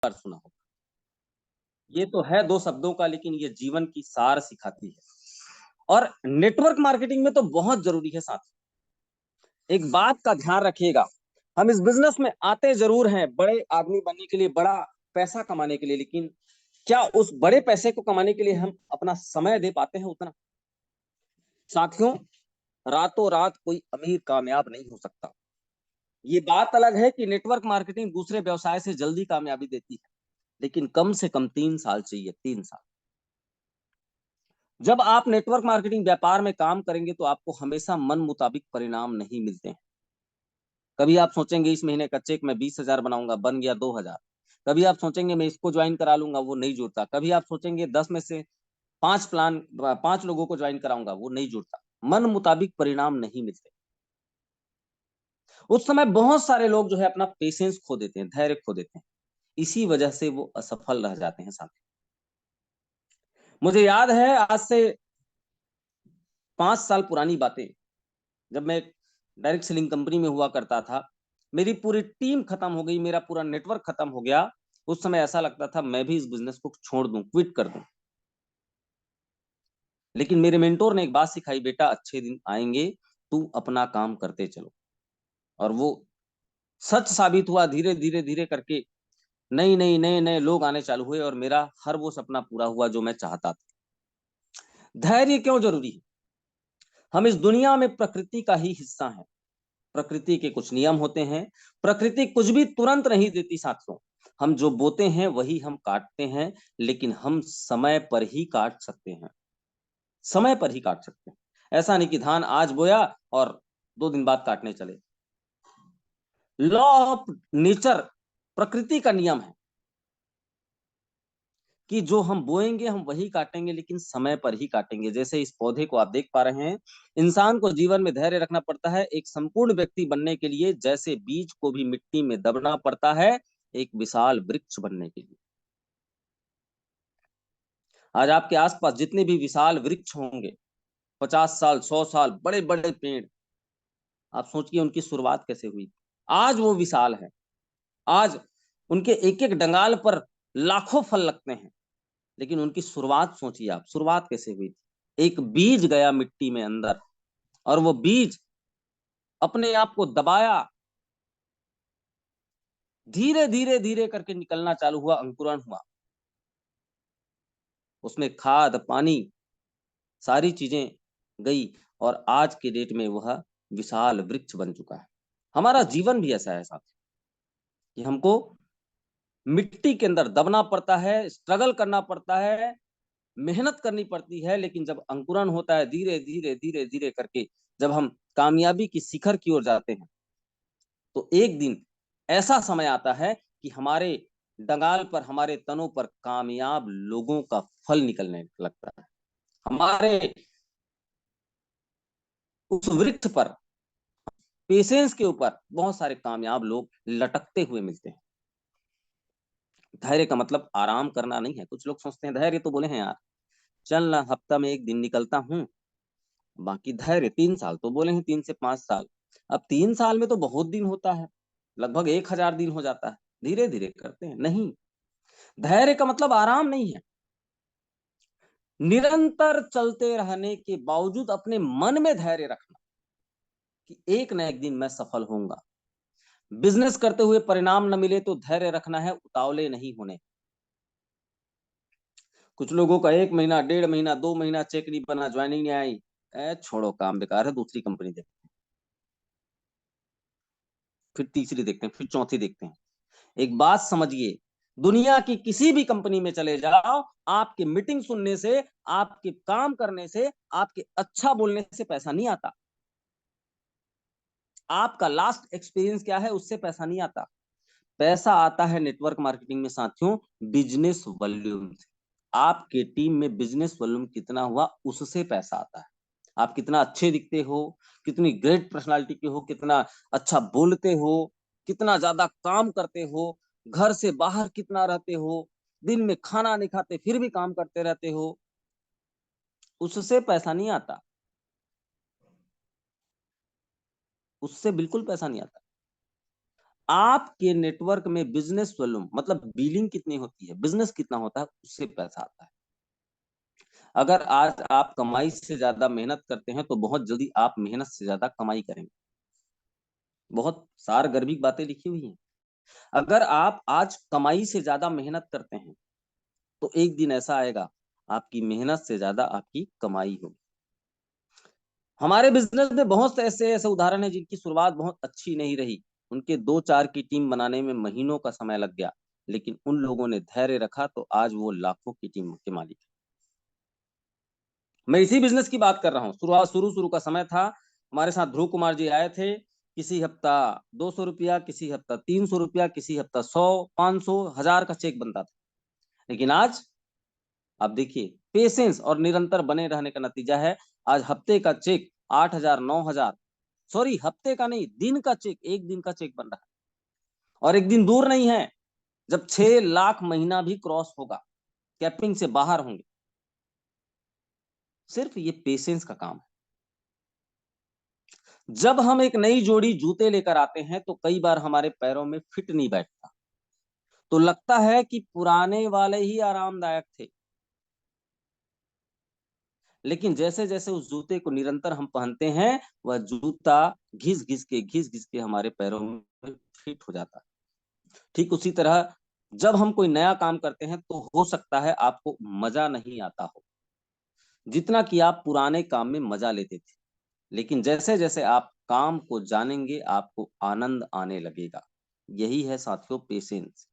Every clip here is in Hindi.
बार सुना होगा। ये तो है 2 शब्दों का, लेकिन ये जीवन की सार सिखाती है। और नेटवर्क मार्केटिंग में तो बहुत ज़रूरी है साथियों। एक बात का ध्यान रखिएगा, हम इस बिज़नेस में आते ज़रूर हैं बड़े आदमी बनने के लिए, बड़ा पैसा कमाने के लिए, लेकिन क्या उस बड़े पैसे को कमाने के लिए हम अपना समय दे पाते हैं उतना? साथियों, रातों-रात कोई अमीर कामयाब नहीं हो सकता। ये बात अलग है कि नेटवर्क मार्केटिंग दूसरे व्यवसाय से जल्दी कामयाबी देती है, लेकिन कम से कम 3 साल चाहिए, 3 साल। जब आप नेटवर्क मार्केटिंग व्यापार में काम करेंगे, तो आपको हमेशा मन मुताबिक परिणाम नहीं मिलते हैं। कभी आप सोचेंगे इस महीने का चेक मैं 20,000 बनाऊँगा, बन गया 2,000। कभी आप सोचेंगे मैं इसको जॉइन करा लूँगा, वो नहीं जुड़ता। कभी आप सोचेंगे 10 में से 5 लोगों को जॉइन कराऊँगा, वो नहीं जुड़ता। मन मुताबिक परिणाम नहीं मिलते। उस समय बहुत सारे लोग जो है अपना पेशेंस खो देते हैं, धैर्य खो देते हैं। इसी वजह से वो असफल रह जाते हैं साथियों। मुझे याद है आज से 5 साल पुरानी बातें, जब मैं डायरेक्ट सेलिंग कंपनी में हुआ करता था, मेरी पूरी टीम खत्म हो गई, मेरा पूरा नेटवर्क खत्म हो गया। उस समय ऐसा लगता था मैं भी इस बिज़नेस को छोड़ दूँ, क्विट कर दूँ। लेकिन मेरे मेंटर ने एक बात सिखाई, बेटा अच्छे दिन आएँगे, तू अपना काम करते चलो। और वो सच साबित हुआ, धीरे-धीरे, धीरे करके नए-नए लोग आने चालू हुए और मेरा हर वो सपना पूरा हुआ जो मैं चाहता था। धैर्य क्यों ज़रूरी है? हम इस दुनिया में प्रकृति का ही हिस्सा हैं। प्रकृति के कुछ नियम होते हैं। प्रकृति कुछ भी तुरंत नहीं देती साथियों। हम जो बोते हैं वही हम काटते हैं, लेकिन हम समय पर ही काट सकते हैं। समय पर ही काट सकते हैं। ऐसा नहीं कि धान आज बोया और 2 दिन बाद काटने चले। लॉ ऑफ नेचर, प्रकृति का नियम है कि जो हम बोएँगे हम वही काटेंगे, लेकिन समय पर ही काटेंगे। जैसे इस पौधे को आप देख पा रहे हैं, इंसान को जीवन में धैर्य रखना पड़ता है एक संपूर्ण व्यक्ति बनने के लिए, जैसे बीज को भी मिट्टी में दबना पड़ता है एक विशाल वृक्ष बनने के लिए। आज आपके आस-पास जितने भी विशाल वृक्ष होंगे, 50 साल, 100 साल, बड़े-बड़े पेड़, आप सोचिए उनकी शुरुआत कैसे हुई? आज वो विशाल है। आज उनके एक-एक डंगाल पर लाखों फल लगते हैं। लेकिन उनकी शुरुआत सोचिए आप, शुरुआत कैसे हुई थी? एक बीज गया मिट्टी में अंदर और वो बीज अपने आप को दबाया, धीरे-धीरे, धीरे करके निकलना चालू हुआ, अंकुरण हुआ। उसमें खाद, पानी, सारी चीज़ें गई और आज के डेट में वह विशाल वृक्ष बन चुका है। हमारा जीवन भी ऐसा है साथियों कि हमको मिट्टी के अंदर दबना पड़ता है, स्ट्रगल करना पड़ता है, मेहनत करनी पड़ती है, लेकिन जब अंकुरण होता है धीरे-धीरे, धीरे-धीरे करके जब हम कामयाबी की शिखर की ओर जाते हैं, तो एक दिन ऐसा समय आता है कि हमारे डंगाल पर, हमारे तनों पर कामयाब लोगों का फल निकलने लगता है। हमारे उस वृक्ष पर, पेशेंस के ऊपर बहुत सारे कामयाब लोग लटकते हुए मिलते हैं। धैर्य का मतलब आराम करना नहीं है। कुछ लोग सोचते हैं धैर्य तो बोले हैं यार, चल ना हफ्ता में 1 दिन निकलता हूँ, बाकी धैर्य 3 साल तो बोले हैं, 3 से 5 साल। अब 3 साल में तो बहुत दिन होता है, लगभग 1000 दिन हो जाता है। धीरे-धीरे करते हैं, नहीं, धैर्य का मतलब आराम नहीं है। निरंतर चलते रहने के बावजूद अपने मन में धैर्य रखना कि एक ना एक दिन मैं सफल होऊँगा। बिज़नेस करते हुए परिणाम न मिले तो धैर्य रखना है, उतावले नहीं होने। कुछ लोगों का 1 महीना, 1.5 महीना, 2 महीना चेक नहीं बना, जॉइनिंग नहीं आई। छोड़ो काम बेकार है, दूसरी कंपनी देखते हैं। फिर तीसरी देखते हैं, फिर चौथी देखते हैं। एक बात समझिए, दुनिया की किसी भी कंपनी में चले जाओ, आपकी मीटिंग सुनने से, आपके काम करने से, आपके अच्छा बोलने से पैसा नहीं आता। आपका लास्ट एक्सपीरियंस क्या है, उससे पैसा नहीं आता। पैसा आता है नेटवर्क मार्केटिंग में साथियों, बिज़नेस वॉल्यूम से। आपके टीम में बिज़नेस वॉल्यूम कितना हुआ, उससे पैसा आता है। आप कितना अच्छे दिखते हो, कितनी ग्रेट पर्सनैलिटी के हो, कितना अच्छा बोलते हो, कितना ज़्यादा काम करते हो, घर से बाहर कितना रहते हो, दिन में खाना नहीं खाते फिर भी काम करते रहते हो, उससे पैसा नहीं आता। उससे बिल्कुल पैसा नहीं आता। आपके नेटवर्क में बिजनेस वॉल्यूम मतलब बिलिंग कितनी होती है, बिजनेस कितना होता है, उससे पैसा आता है। अगर आज आप कमाई से ज्यादा मेहनत करते हैं तो बहुत जल्दी आप मेहनत से ज्यादा कमाई करेंगे। बहुत सारगर्भिक बातें लिखी हुई हैं। अगर आप आज कमाई से ज्यादा मेहनत करते हैं तो एक दिन ऐसा आएगा आपकी मेहनत से ज्यादा आपकी कमाई होगी। हमारे बिजनेस में बहुत से ऐसे ऐसे उदाहरण हैं जिनकी शुरुआत बहुत अच्छी नहीं रही, उनके 2-4 की टीम बनाने में महीनों का समय लग गया, लेकिन उन लोगों ने धैर्य रखा तो आज वो लाखों की टीम के मालिक है। मैं इसी बिजनेस की बात कर रहा हूँ। शुरुआत शुरू शुरू का समय था, हमारे साथ ध्रुव कुमार जी आए थे। किसी हफ्ता 200 रुपया, किसी हफ्ता 300 रुपया, किसी हफ्ता 100, 500, 1000 का चेक बनता था। लेकिन आज आप देखिए, पेशेंस और निरंतर बने रहने का नतीजा है आज हफ्ते का चेक 8,000, 9,000, सॉरी हफ्ते का नहीं, दिन का चेक, एक दिन का चेक बन रहा है। और एक दिन दूर नहीं है जब 6 लाख महीना भी क्रॉस होगा, कैपिंग से बाहर होंगे। सिर्फ ये पेशेंस का काम है। जब हम एक नई जोड़ी जूते लेकर आते हैं तो कई बार हमारे पैरों में फिट नहीं बैठता, तो लगता है कि पुराने वाले ही आरामदायक थे। लेकिन जैसे जैसे उस जूते को निरंतर हम पहनते हैं, वह जूता घिस घिस के हमारे पैरों में फिट हो जाता है। ठीक उसी तरह जब हम कोई नया काम करते हैं तो हो सकता है आपको मजा नहीं आता हो जितना कि आप पुराने काम में मजा लेते थे, लेकिन जैसे जैसे आप काम को जानेंगे आपको आनंद आने लगेगा। यही है साथियों पेशेंस।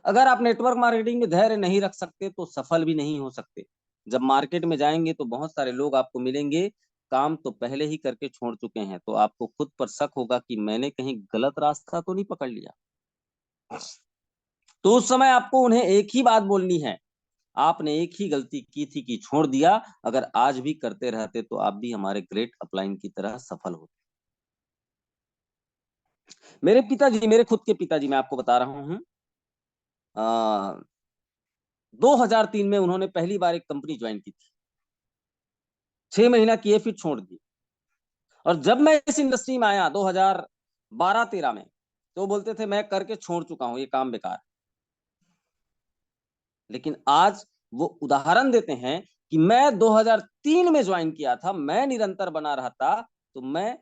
अगर आप नेटवर्क मार्केटिंग में धैर्य नहीं रख सकते तो सफल भी नहीं हो सकते। जब मार्केट में जाएंगे तो बहुत सारे लोग आपको मिलेंगे, काम तो पहले ही करके छोड़ चुके हैं, तो आपको खुद पर शक होगा कि मैंने कहीं गलत रास्ता तो नहीं पकड़ लिया। तो उस समय आपको उन्हें एक ही बात बोलनी है, आपने एक ही गलती की थी कि छोड़ दिया, अगर आज भी करते रहते तो आप भी हमारे ग्रेट अपलाइन की तरह सफल होते। मेरे पिताजी, मेरे खुद के पिताजी, मैं आपको बता रहा हूँ, 2003 में उन्होंने पहली बार एक कंपनी ज्वाइन की थी। 6 महीना किए फिर छोड़ दिए। और जब मैं इस इंडस्ट्री में आया 2012-13 में, तो बोलते थे मैं करके छोड़ चुका हूं, ये काम बेकार है। लेकिन आज वो उदाहरण देते हैं कि मैं 2003 में ज्वाइन किया था, मैं निरंतर बना रहा था तो मैं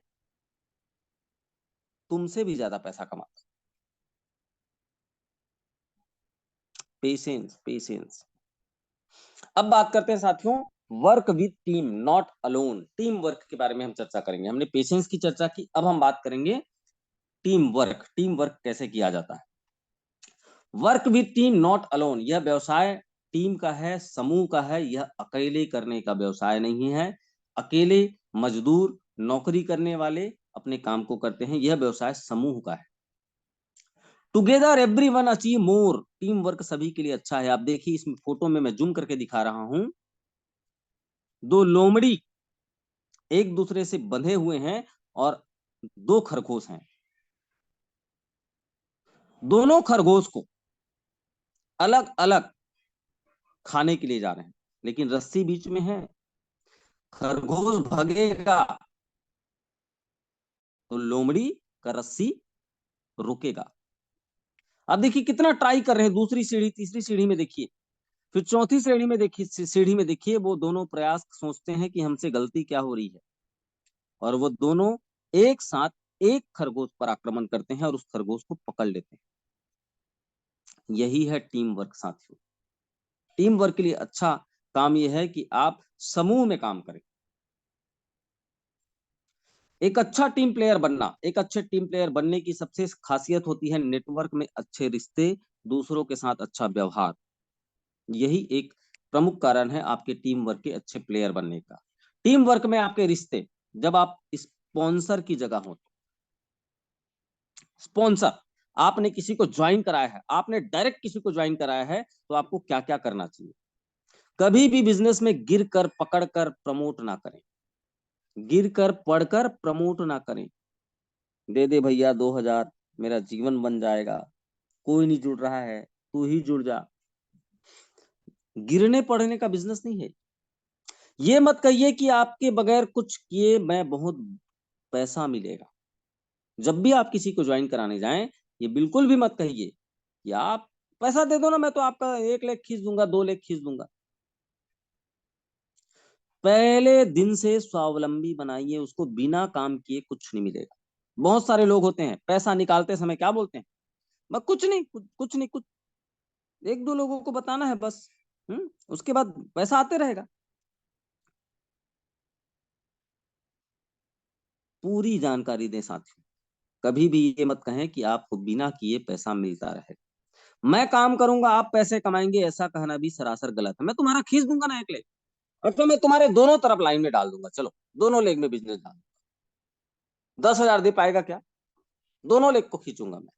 तुमसे भी ज्यादा पैसा कमाता। Patience, patience. अब बात करते हैं साथियों work with team not alone. Team work के बारे में हम चर्चा करेंगे। हमने पेशेंस की चर्चा की, अब हम बात करेंगे टीम वर्क। टीम वर्क कैसे किया जाता है। Work with team not alone, यह व्यवसाय टीम का है, समूह का है, यह अकेले करने का व्यवसाय नहीं है। अकेले मजदूर नौकरी करने वाले अपने काम को करते हैं, यह व्यवसाय समूह का है। Together everyone achieve more, team work सभी के लिए अच्छा है। आप देखिए इस फोटो में मैं जूम करके दिखा रहा हूं, दो लोमड़ी एक दूसरे से बंधे हुए हैं और दो खरगोश हैं। दोनों खरगोश को अलग अलग खाने के लिए जा रहे हैं, लेकिन रस्सी बीच में है। खरगोश भगेगा तो लोमड़ी का रस्सी रुकेगा। अब देखिए कितना ट्राई कर रहे हैं, दूसरी सीढ़ी तीसरी सीढ़ी में देखिए, फिर चौथी सीढ़ी में देखिए, सीढ़ी में देखिए, वो दोनों प्रयास सोचते हैं कि हमसे गलती क्या हो रही है, और वो दोनों एक साथ एक खरगोश पर आक्रमण करते हैं और उस खरगोश को पकड़ लेते हैं। यही है टीम वर्क साथियों। टीम वर्क के लिए अच्छा काम यह है कि आप समूह में काम करें। एक अच्छा टीम प्लेयर बनना, एक अच्छे टीम प्लेयर बनने की सबसे खासियत होती है नेटवर्क में अच्छे रिश्ते, दूसरों के साथ अच्छा व्यवहार। यही एक प्रमुख कारण है आपके टीम वर्क के अच्छे प्लेयर बनने का। टीम वर्क में आपके रिश्ते, जब आप स्पॉन्सर की जगह हो, स्पॉन्सर आपने किसी को ज्वाइन कराया है, आपने डायरेक्ट किसी को ज्वाइन कराया है, तो आपको क्या क्या करना चाहिए। कभी भी बिजनेस में गिर कर पकड़ कर प्रमोट ना करें, गिर कर पढ़कर प्रमोट ना करें। दे दे भैया 2,000, मेरा जीवन बन जाएगा, कोई नहीं जुड़ रहा है, तू ही जुड़ जा। गिरने पड़ने का बिजनेस नहीं है। ये मत कहिए कि आपके बगैर कुछ किए मैं बहुत पैसा मिलेगा। जब भी आप किसी को ज्वाइन कराने जाएं, ये बिल्कुल भी मत कहिए कि आप पैसा दे दो ना, मैं तो आपका 1 लाख खींच दूंगा, 2 लाख खींच दूंगा। पहले दिन से स्वावलंबी बनाइए उसको, बिना काम किए कुछ नहीं मिलेगा। बहुत सारे लोग होते हैं पैसा निकालते समय क्या बोलते हैं, मैं कुछ नहीं, कुछ नहीं, कुछ 1-2 लोगों को बताना है बस। उसके बाद पैसा आते रहेगा। पूरी जानकारी दें साथियों। कभी भी ये मत कहें कि आपको बिना किए पैसा मिलता रहे। मैं काम करूंगा आप पैसे कमाएंगे, ऐसा कहना भी सरासर गलत है। मैं तुम्हारा खींच दूंगा ना 1 लाख, अच्छा मैं तुम्हारे दोनों तरफ लाइन में डाल दूंगा, चलो दोनों लेग में बिजनेस डाल, 10,000 दे पाएगा क्या? दोनों लेग को खींचूंगा मैं।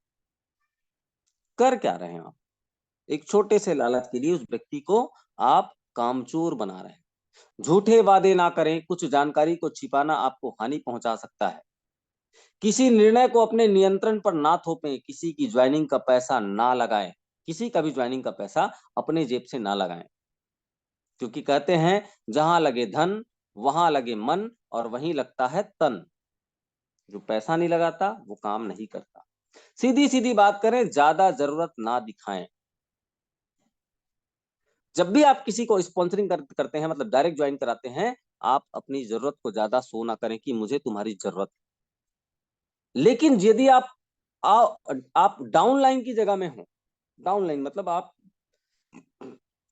कर क्या रहे हैं आप? एक छोटे से लालच के लिए उस व्यक्ति को आप कामचोर बना रहे हैं। झूठे वादे ना करें, कुछ जानकारी को छिपाना आपको हानि पहुंचा सकता है। किसी निर्णय को अपने नियंत्रण पर ना थोपें, किसी की ज्वाइनिंग का पैसा ना लगाएं, किसी का भी ज्वाइनिंग का पैसा अपने जेब से ना लगाएं। क्योंकि कहते हैं जहां लगे धन वहां लगे मन, और वहीं लगता है तन। जो पैसा नहीं लगाता वो काम नहीं करता। सीधी सीधी बात करें, ज्यादा जरूरत ना दिखाएं। जब भी आप किसी को स्पॉन्सरिंग करते हैं, मतलब डायरेक्ट ज्वाइन कराते हैं, आप अपनी जरूरत को ज्यादा शो ना करें कि मुझे तुम्हारी जरूरत है। लेकिन यदि आप डाउनलाइन की जगह में हो, डाउनलाइन मतलब आप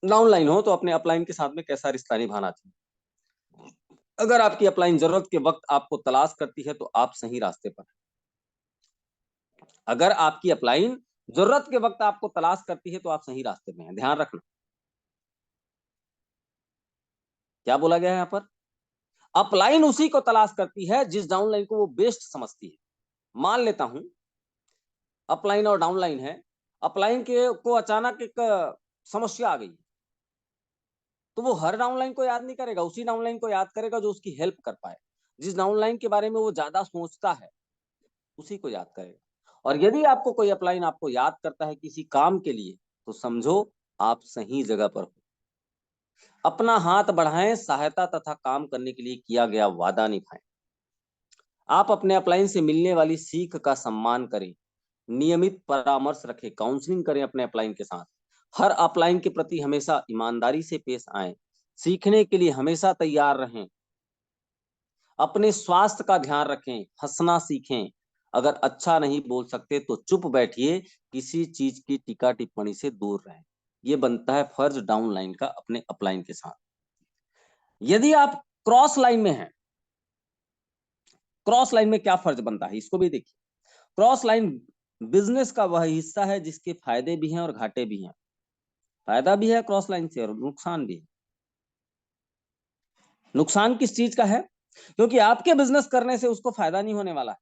डाउनलाइन हो, तो अपने अपलाइन के साथ में कैसा रिश्ता निभाना चाहिए। अगर आपकी अपलाइन जरूरत के वक्त आपको तलाश करती है तो आप सही रास्ते पर हैं। अगर आपकी अपलाइन जरूरत के वक्त आपको तलाश करती है तो आप सही रास्ते पे हैं, ध्यान रखना। क्या बोला गया है यहाँ पर? अपलाइन उसी को तलाश करती है जिस डाउनलाइन को वो बेस्ट समझती है। मान लेता हूं अपलाइन और डाउनलाइन है, अपलाइन के को अचानक एक समस्या आ गई, तो वो हर डाउनलाइन को याद नहीं करेगा, उसी डाउनलाइन को याद करेगा जो उसकी हेल्प कर पाए। जिस डाउनलाइन के बारे में वो ज्यादा सोचता है उसी को याद करेगा। और यदि आपको कोई अपलाइन आपको याद करता है किसी काम के लिए, तो समझो आप सही जगह पर हो। अपना हाथ बढ़ाएं, सहायता तथा काम करने के लिए किया गया वादा निभाएं। आप अपने अपलाइन से मिलने वाली सीख का सम्मान करें, नियमित परामर्श रखें, काउंसलिंग करें अपने अपलाइन के साथ। हर अपलाइन के प्रति हमेशा ईमानदारी से पेश आएं, सीखने के लिए हमेशा तैयार रहें। अपने स्वास्थ्य का ध्यान रखें, हंसना सीखें। अगर अच्छा नहीं बोल सकते तो चुप बैठिए, किसी चीज की टीका टिप्पणी से दूर रहें। ये बनता है फर्ज डाउनलाइन का अपने अपलाइन के साथ। यदि आप क्रॉस लाइन में हैं, क्रॉस लाइन में क्या फर्ज बनता है इसको भी देखिए। क्रॉस लाइन बिजनेस का वह हिस्सा है जिसके फायदे भी हैं और घाटे भी हैं। फायदा भी है क्रॉस लाइन से और नुकसान भी है। नुकसान किस चीज का है? क्योंकि आपके बिजनेस करने से उसको फायदा नहीं होने वाला है,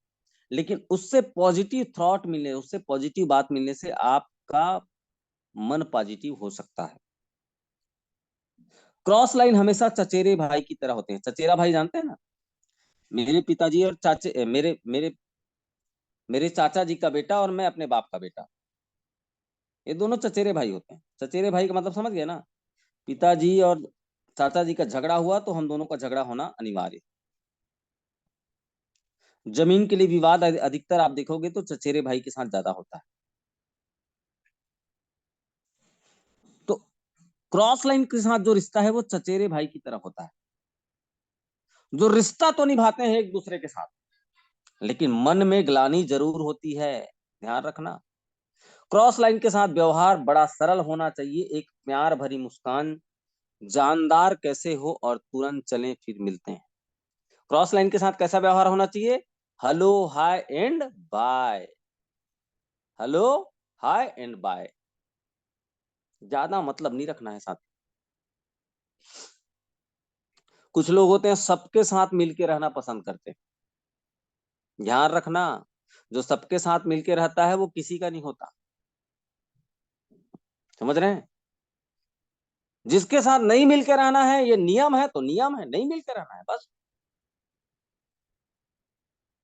लेकिन उससे पॉजिटिव थॉट मिलने, उससे पॉजिटिव बात मिलने से आपका मन पॉजिटिव हो सकता है। क्रॉस लाइन हमेशा चचेरे भाई की तरह होते हैं। चचेरा भाई जानते हैं ना? मेरे पिताजी और चाचे, मेरे मेरे मेरे चाचा जी का बेटा और मैं अपने बाप का बेटा, ये दोनों चचेरे भाई होते हैं। चचेरे भाई का मतलब समझ गए ना? पिताजी और चाचा जी का झगड़ा हुआ तो हम दोनों का झगड़ा होना अनिवार्य। जमीन के लिए विवाद अधिकतर आप देखोगे तो चचेरे भाई के साथ ज्यादा होता है। तो क्रॉस लाइन के साथ जो रिश्ता है वो चचेरे भाई की तरह होता है, जो रिश्ता तो निभाते हैं एक दूसरे के साथ, लेकिन मन में ग्लानि जरूर होती है, ध्यान रखना। क्रॉस लाइन के साथ व्यवहार बड़ा सरल होना चाहिए, एक प्यार भरी मुस्कान, जानदार कैसे हो और तुरंत चलें फिर मिलते हैं। क्रॉस लाइन के साथ कैसा व्यवहार होना चाहिए? Hello hi and bye. Hello hi and bye, ज्यादा मतलब नहीं रखना है साथ। कुछ लोग होते हैं सबके साथ मिलके रहना पसंद करते हैं, ध्यान रखना। जो सबके साथ मिलके रहता है वो किसी का नहीं होता, समझ रहे हैं? जिसके साथ नहीं मिलके रहना है, ये नियम है तो नियम है, नहीं मिलके रहना है बस।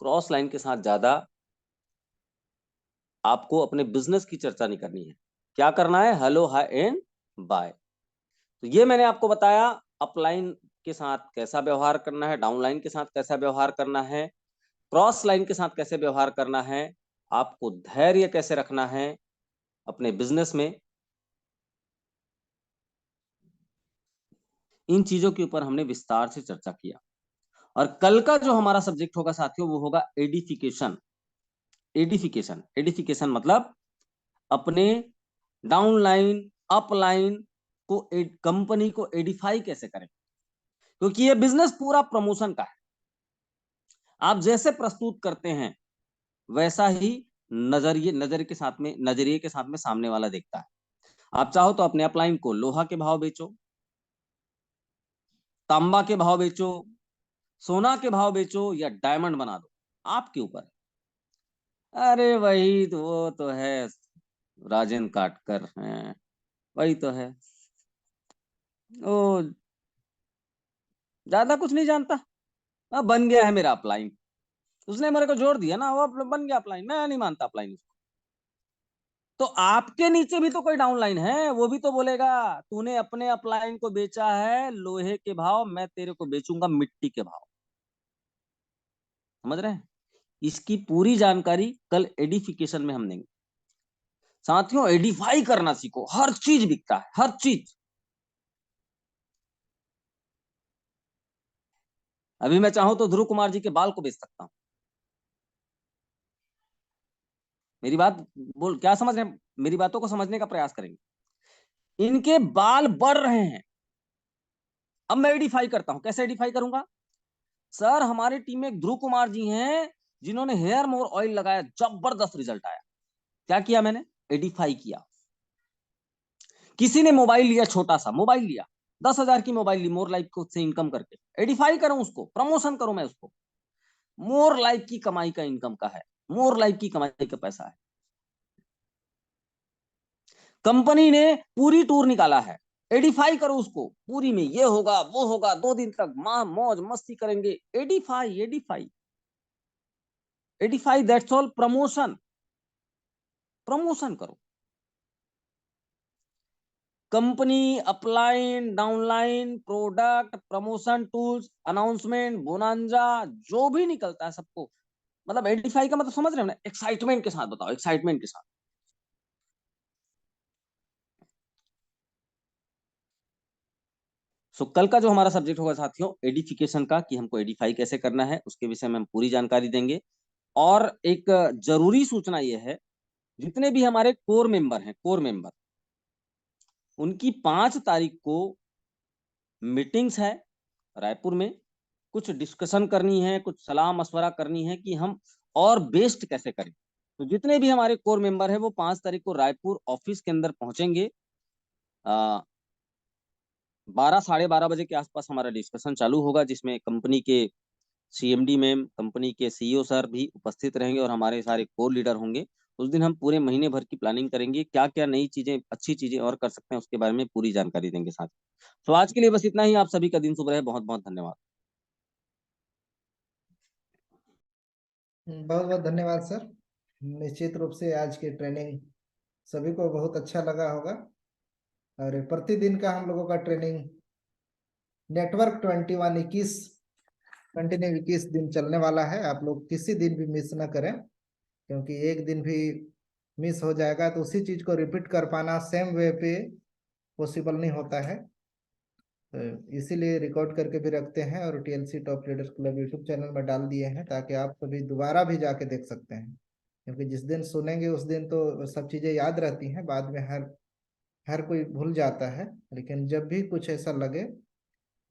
क्रॉस लाइन के साथ ज्यादा आपको अपने बिजनेस की चर्चा नहीं करनी है। क्या करना है? Hello hi and bye. तो ये मैंने आपको बताया अपलाइन के साथ कैसा व्यवहार करना है, डाउनलाइन के साथ कैसा व्यवहार करना है। क्रॉस लाइन के साथ कैसे व्यवहार करना है, आपको धैर्य कैसे रखना है अपने बिजनेस में, इन चीजों के ऊपर हमने विस्तार से चर्चा किया। और कल का जो हमारा सब्जेक्ट होगा साथियों, वो होगा एडिफिकेशन। एडिफिकेशन, एडिफिकेशन मतलब अपने डाउनलाइन अपलाइन को, कंपनी को एडिफाई कैसे करें, क्योंकि ये बिजनेस पूरा प्रमोशन का है। आप जैसे प्रस्तुत करते हैं वैसा ही नजरिए के साथ में सामने वाला देखता है। आप चाहो तो अपने अपलाइन को लोहा के भाव बेचो, तांबा के भाव बेचो, सोना के भाव बेचो, या डायमंड बना दो, आपके ऊपर। अरे वही तो, वो तो है राजेंद्र काटकर हैं, वही तो है, ओ ज्यादा कुछ नहीं जानता। बन गया है मेरा अपलाइन, उसने मेरे को जोड़ दिया ना, वो बन गया अपलाइन, मैं नहीं मानता अपलाइन उसको। तो आपके नीचे भी तो कोई डाउनलाइन है, वो भी तो बोलेगा तूने अपने अपलाइन को बेचा है लोहे के भाव, मैं तेरे को बेचूंगा मिट्टी के भाव। समझ रहे हैं? इसकी पूरी जानकारी कल एडिफिकेशन में हम देंगे। साथियों, एडिफाई करना सीखो, हर चीज बिकता है, हर चीज। अभी मैं चाहूं तो ध्रुव कुमार जी के बाल को बेच सकता हूं। मेरी बात बोल, क्या समझ रहे हैं? मेरी बातों को समझने का प्रयास करेंगे। इनके बाल बढ़ रहे हैं, अब मैं एडिफाई करता हूं। कैसे एडिफाई करूंगा? सर, हमारी टीम में एक ध्रुव कुमार जी हैं, जिन्होंने हेयर मोर ऑयल लगाया, जबरदस्त रिजल्ट आया। क्या किया मैंने? एडिफाई किया। किसी ने मोबाइल लिया, छोटा सा मोबाइल लिया, 10,000 की मोबाइल ली, मोर लाइफ को से इनकम करके, एडिफाई करूं उसको, प्रमोशन करूं मैं उसको। मोर लाइफ की कमाई का इनकम का है, मोर लाइफ की कमाई का पैसा है। कंपनी ने पूरी टूर निकाला है, एडिफाई करो उसको, पूरी में ये होगा वो होगा, 2 दिन तक मौज मस्ती करेंगे। Edify edify edify, that's all. Promotion, promotion करो। Company, upline, downline, product, promotion tools, announcement, bonanza, जो भी निकलता है सबको, मतलब एडिफाई का मतलब समझ रहे हो ना? एक्साइटमेंट के साथ बताओ, एक्साइटमेंट के साथ। सो कल का जो हमारा सब्जेक्ट होगा साथियों, एडिफिकेशन का, कि हमको एडिफाई कैसे करना है, उसके विषय में हम पूरी जानकारी देंगे। और एक जरूरी सूचना यह है, जितने भी हमारे कोर मेंबर हैं, कोर मेंबर, उनकी 5 तारीख को मीटिंग्स है रायपुर में। कुछ डिस्कशन करनी है, कुछ सलाह मशवरा करनी है कि हम और बेस्ट कैसे करें। तो जितने भी हमारे कोर मेंबर हैं वो 5 तारीख को रायपुर ऑफिस के अंदर पहुंचेंगे। 12 साढ़े 12 बजे के आसपास हमारा डिस्कशन चालू होगा, जिसमें कंपनी के सीएमडी मैम, कंपनी के सीईओ सर भी उपस्थित रहेंगे, और हमारे सारे कोर लीडर होंगे। उस दिन हम पूरे महीने भर की प्लानिंग करेंगे, क्या क्या नई चीजें, अच्छी चीजें और कर सकते हैं, उसके बारे में पूरी जानकारी देंगे साथ। तो आज के लिए बस इतना ही। आप सभी का दिन शुभ रहे। बहुत बहुत धन्यवाद। बहुत बहुत धन्यवाद सर। निश्चित रूप से आज की ट्रेनिंग सभी को बहुत अच्छा लगा होगा। और प्रतिदिन का हम लोगों का ट्रेनिंग नेटवर्क 21 कंटिन्यू 21 दिन चलने वाला है। आप लोग किसी दिन भी मिस ना करें, क्योंकि एक दिन भी मिस हो जाएगा तो उसी चीज को रिपीट कर पाना सेम वे पे पॉसिबल नहीं होता है। तो इसीलिए रिकॉर्ड करके भी रखते हैं और TLC top leaders club YouTube channel में डाल दिए हैं, ताकि आप कभी दोबारा भी जाके देख सकते हैं। क्योंकि जिस दिन सुनेंगे उस दिन तो सब चीज़ें याद रहती हैं, बाद में हर हर कोई भूल जाता है। लेकिन जब भी कुछ ऐसा लगे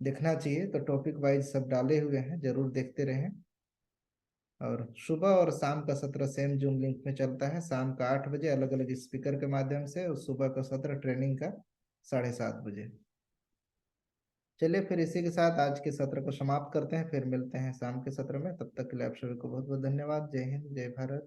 देखना चाहिए तो टॉपिक वाइज सब डाले हुए हैं, जरूर देखते रहें। और सुबह और शाम का सत्र सेम जूम लिंक में चलता है, शाम का 8 बजे अलग अलग स्पीकर के माध्यम से, और सुबह का सत्र ट्रेनिंग का 7:30 बजे। चलिए फिर इसी के साथ आज के सत्र को समाप्त करते हैं, फिर मिलते हैं शाम के सत्र में। तब तक के लिए आप सभी को बहुत बहुत धन्यवाद। जय हिंद, जय भारत।